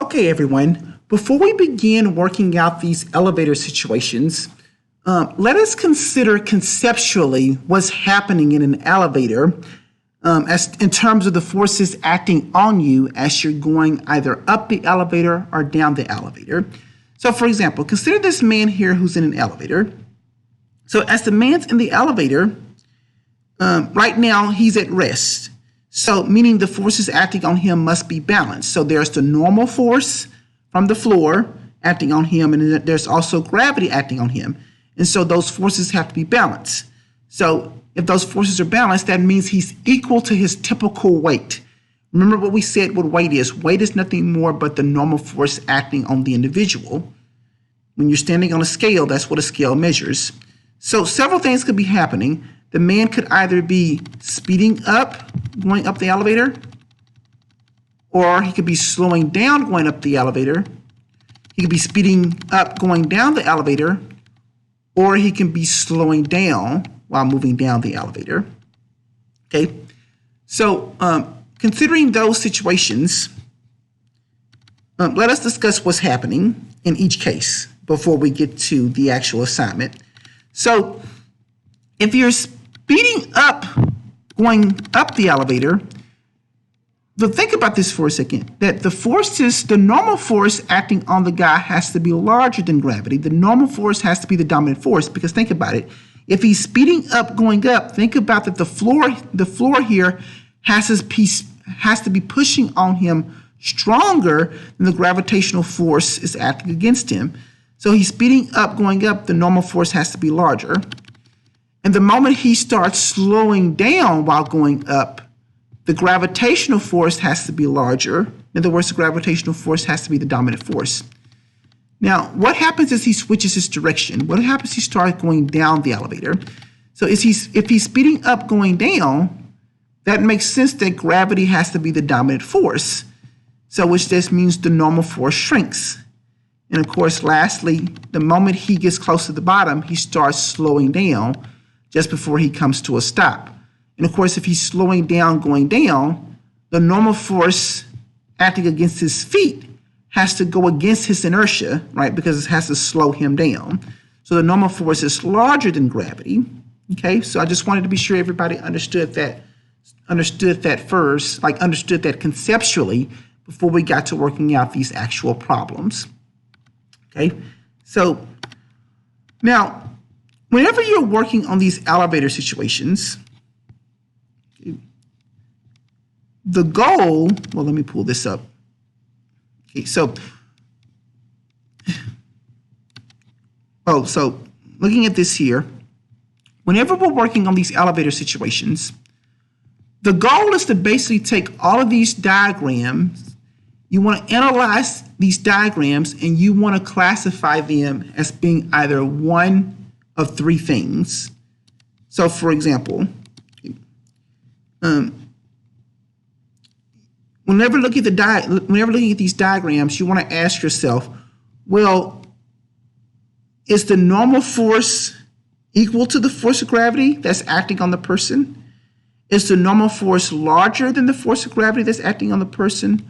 Okay, everyone, before we begin working out these elevator situations, let us consider conceptually what's happening in an elevator as in terms of the forces acting on you as you're going either up the elevator or down the elevator. So, for example, consider this man here who's in an elevator. So as the man's in the elevator, right now he's at rest. So meaning the forces acting on him must be balanced. So there's the normal force from the floor acting on him, and there's also gravity acting on him. And so those forces have to be balanced. So if those forces are balanced, that means he's equal to his typical weight. Remember what we said what weight is. Weight is nothing more but the normal force acting on the individual. When you're standing on a scale, that's what a scale measures. So several things could be happening. The man could either be speeding up, going up the elevator, or he could be slowing down going up the elevator. He could be speeding up going down the elevator, or he can be slowing down while moving down the elevator. Okay, so considering those situations, let us discuss what's happening in each case before we get to the actual assignment. So if you're speeding up, going up the elevator, but think about this for a second, that the forces, the normal force acting on the guy has to be larger than gravity. The normal force has to be the dominant force, because think about it. If he's speeding up, going up, think about that the floor here has to be pushing on him stronger than the gravitational force is acting against him. So he's speeding up, going up, the normal force has to be larger. And the moment he starts slowing down while going up, the gravitational force has to be larger. In other words, the gravitational force has to be the dominant force. Now, what happens is he switches his direction? What happens if he starts going down the elevator? So if he's speeding up, going down, that makes sense that gravity has to be the dominant force. So which just means the normal force shrinks. And of course, lastly, the moment he gets close to the bottom, he starts slowing down just before he comes to a stop. And of course, if he's slowing down, going down, the normal force acting against his feet has to go against his inertia, right? Because it has to slow him down. So the normal force is larger than gravity. Okay, so I just wanted to be sure everybody understood that first, like understood that conceptually before we got to working out these actual problems. Okay, so now, whenever you're working on these elevator situations, the goal, well, let me pull this up. Okay, so looking at this here, whenever we're working on these elevator situations, the goal is to basically take all of these diagrams. You want to analyze these diagrams and you want to classify them as being either one of three things. So for example, whenever looking at these diagrams, you want to ask yourself, well, is the normal force equal to the force of gravity that's acting on the person? Is the normal force larger than the force of gravity that's acting on the person?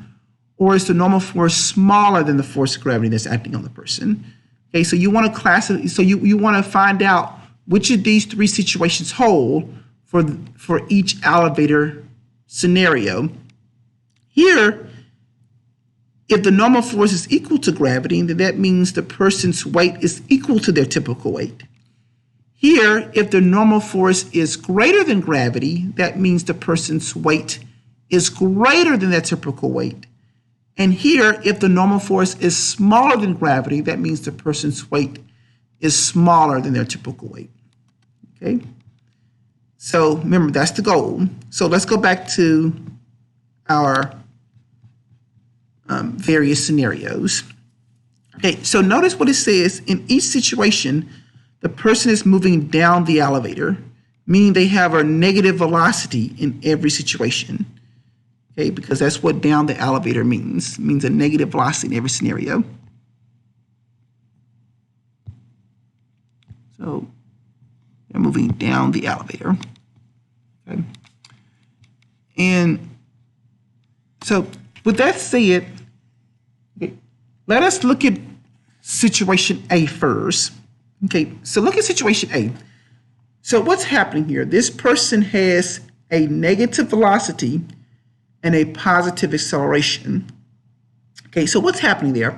Or is the normal force smaller than the force of gravity that's acting on the person? Okay, so you want to classify, so you want to find out which of these three situations hold for each elevator scenario. Here, if the normal force is equal to gravity, then that means the person's weight is equal to their typical weight. Here, if the normal force is greater than gravity, that means the person's weight is greater than their typical weight. And here, if the normal force is smaller than gravity, that means the person's weight is smaller than their typical weight. Okay? So remember, that's the goal. So let's go back to our various scenarios. Okay, so notice what it says. In each situation, the person is moving down the elevator, meaning they have a negative velocity in every situation. Okay, because that's what down the elevator means. It means a negative velocity in every scenario. So they're moving down the elevator. Okay. And so with that said, okay, let us look at situation A first. Okay, so look at situation A. So what's happening here? This person has a negative velocity and a positive acceleration. Okay, so what's happening there?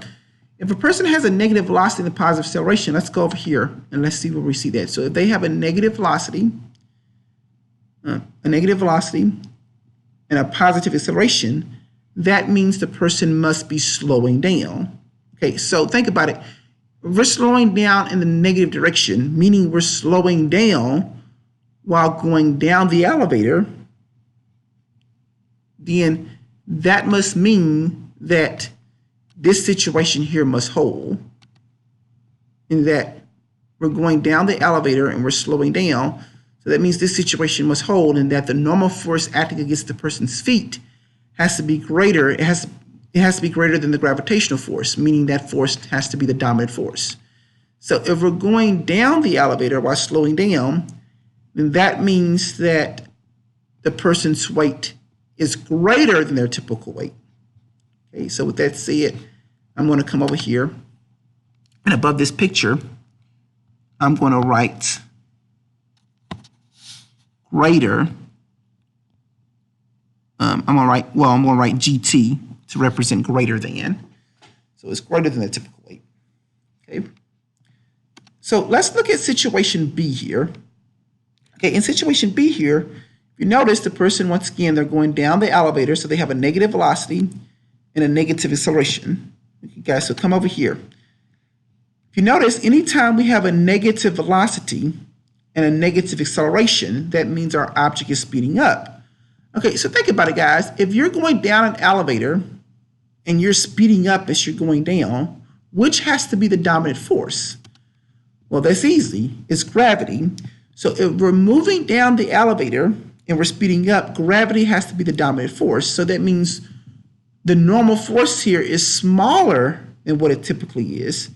If a person has a negative velocity and a positive acceleration, let's go over here and let's see where we see that. So if they have a negative velocity and a positive acceleration, that means the person must be slowing down. Okay, so think about it. We're slowing down in the negative direction, meaning we're slowing down while going down the elevator, then that must mean that this situation here must hold, in that we're going down the elevator and we're slowing down. So that means this situation must hold, and that the normal force acting against the person's feet has to be greater. It has to be greater than the gravitational force, meaning that force has to be the dominant force. So if we're going down the elevator while slowing down, then that means that the person's weight is greater than their typical weight. Okay, so with that said, I'm going to come over here, and above this picture, I'm going to write greater. I'm going to write GT to represent greater than. So it's greater than the typical weight. Okay. So let's look at situation B here. Okay, in situation B here, if you notice the person, once again, they're going down the elevator, so they have a negative velocity and a negative acceleration. Okay, guys, so come over here. If you notice, anytime we have a negative velocity and a negative acceleration, that means our object is speeding up. Okay, so think about it, guys. If you're going down an elevator and you're speeding up as you're going down, which has to be the dominant force? Well, that's easy. It's gravity. So if we're moving down the elevator and we're speeding up, gravity has to be the dominant force. So that means the normal force here is smaller than what it typically is.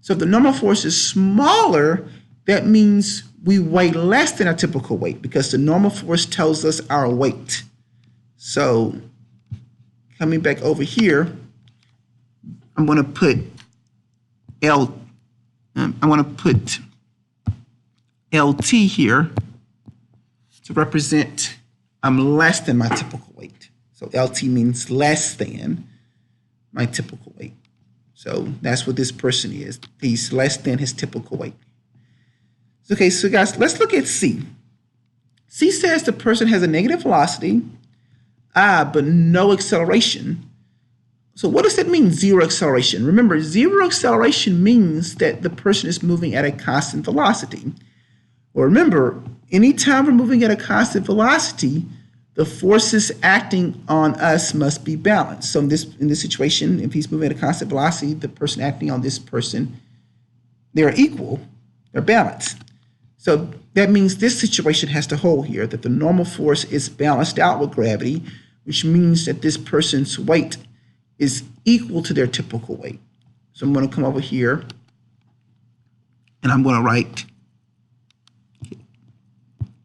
So if the normal force is smaller, that means we weigh less than our typical weight, because the normal force tells us our weight. So coming back over here, I'm going to put LT here to represent I'm less than my typical weight. So LT means less than my typical weight. So that's what this person is. He's less than his typical weight. Okay, so guys, let's look at C. C says the person has a negative velocity, but no acceleration. So what does that mean, zero acceleration? Remember, zero acceleration means that the person is moving at a constant velocity. Well, remember, anytime we're moving at a constant velocity, the forces acting on us must be balanced. So in this situation, if he's moving at a constant velocity, the person acting on this person, they're equal, they're balanced. So that means this situation has to hold here, that the normal force is balanced out with gravity, which means that this person's weight is equal to their typical weight. So I'm going to come over here and I'm going to write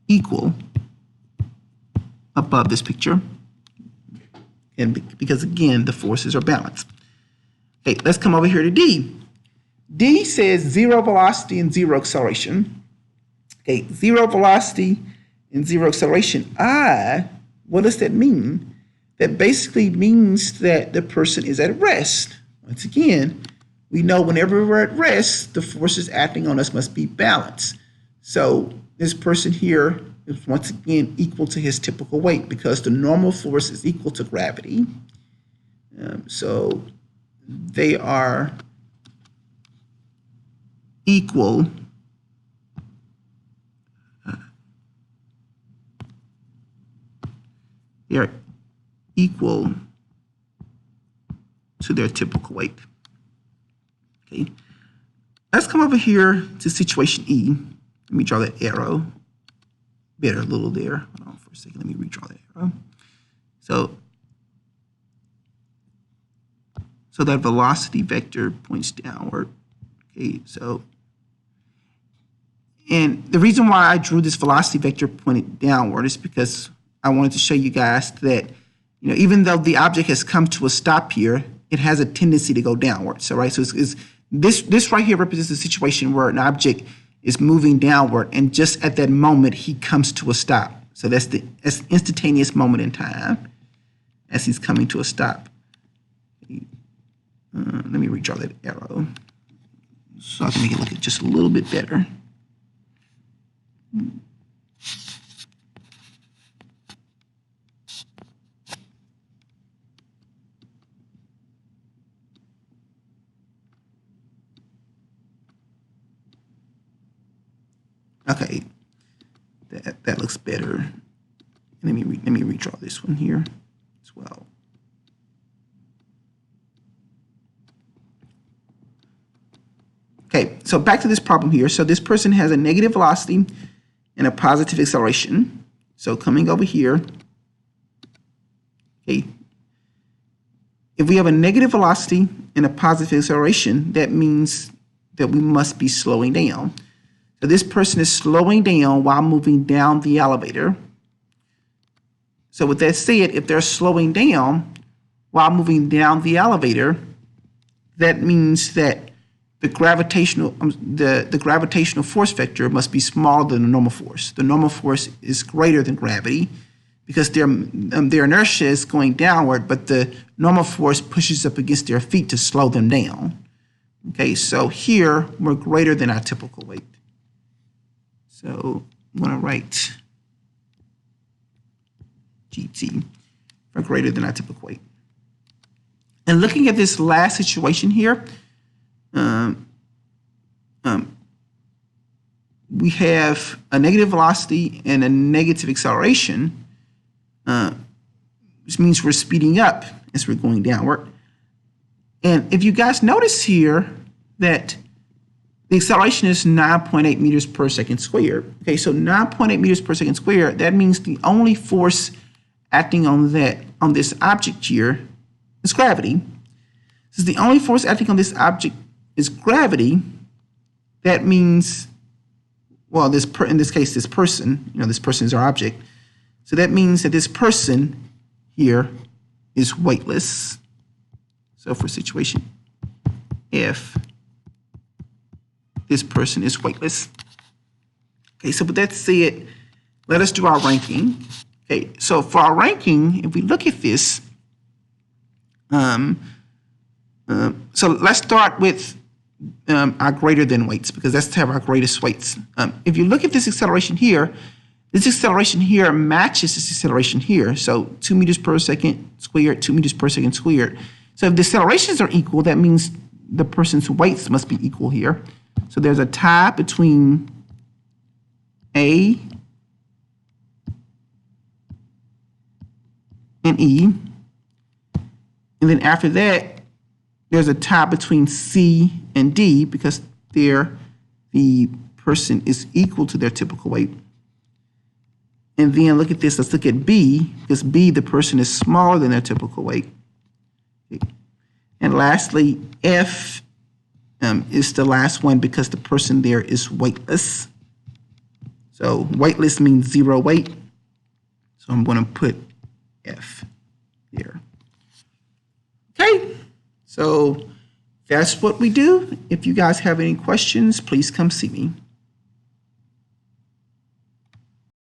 equal above this picture, and because again the forces are balanced. Okay, let's come over here to D. D says zero velocity and zero acceleration. Okay, zero velocity and zero acceleration. What does that mean? That basically means that the person is at rest. Once again, we know whenever we're at rest, the forces acting on us must be balanced. So this person here is once again equal to his typical weight, because the normal force is equal to gravity. So they are equal to their typical weight. Okay, let's come over here to situation E. Let me draw that arrow better a little there. Hold on for a second. Let me redraw that arrow. So that velocity vector points downward. Okay, so, and the reason why I drew this velocity vector pointed downward is because I wanted to show you guys that, even though the object has come to a stop here, it has a tendency to go downward. So, right, so this right here represents a situation where an object is moving downward, and just at that moment, he comes to a stop. So that's the instantaneous moment in time as he's coming to a stop. Let me redraw that arrow so I can make it look just a little bit better. Okay, that looks better. Let me redraw this one here as well. Okay, so back to this problem here. So this person has a negative velocity and a positive acceleration. So coming over here, okay, if we have a negative velocity and a positive acceleration, that means that we must be slowing down. So this person is slowing down while moving down the elevator. So with that said, if they're slowing down while moving down the elevator, that means that the gravitational force vector must be smaller than the normal force. The normal force is greater than gravity because their inertia is going downward, but the normal force pushes up against their feet to slow them down. Okay, so here we're greater than our typical weight. So I'm going to write GT for greater than our typical weight. And looking at this last situation here, we have a negative velocity and a negative acceleration, which means we're speeding up as we're going downward. And if you guys notice here that the acceleration is 9.8 meters per second squared. Okay, so 9.8 meters per second squared, that means the only force acting on this object here is gravity. Since the only force acting on this object is gravity, that means, well, in this case, this person, this person is our object. So that means that this person here is weightless. So for situation F, this person is weightless. Okay, so with that said, let us do our ranking. Okay, so for our ranking, if we look at this, so let's start with our greater than weights, because that's to have our greatest weights. If you look at this acceleration here matches this acceleration here. So 2 meters per second squared, 2 meters per second squared. So if the accelerations are equal, that means the person's weights must be equal here. So there's a tie between A and E. And then after that, there's a tie between C and D because the person is equal to their typical weight. And then look at this, let's look at B, because B, the person is smaller than their typical weight. Okay. And lastly, F is the last one because the person there is weightless. So weightless means zero weight. So I'm going to put F here. Okay, so that's what we do. If you guys have any questions, please come see me.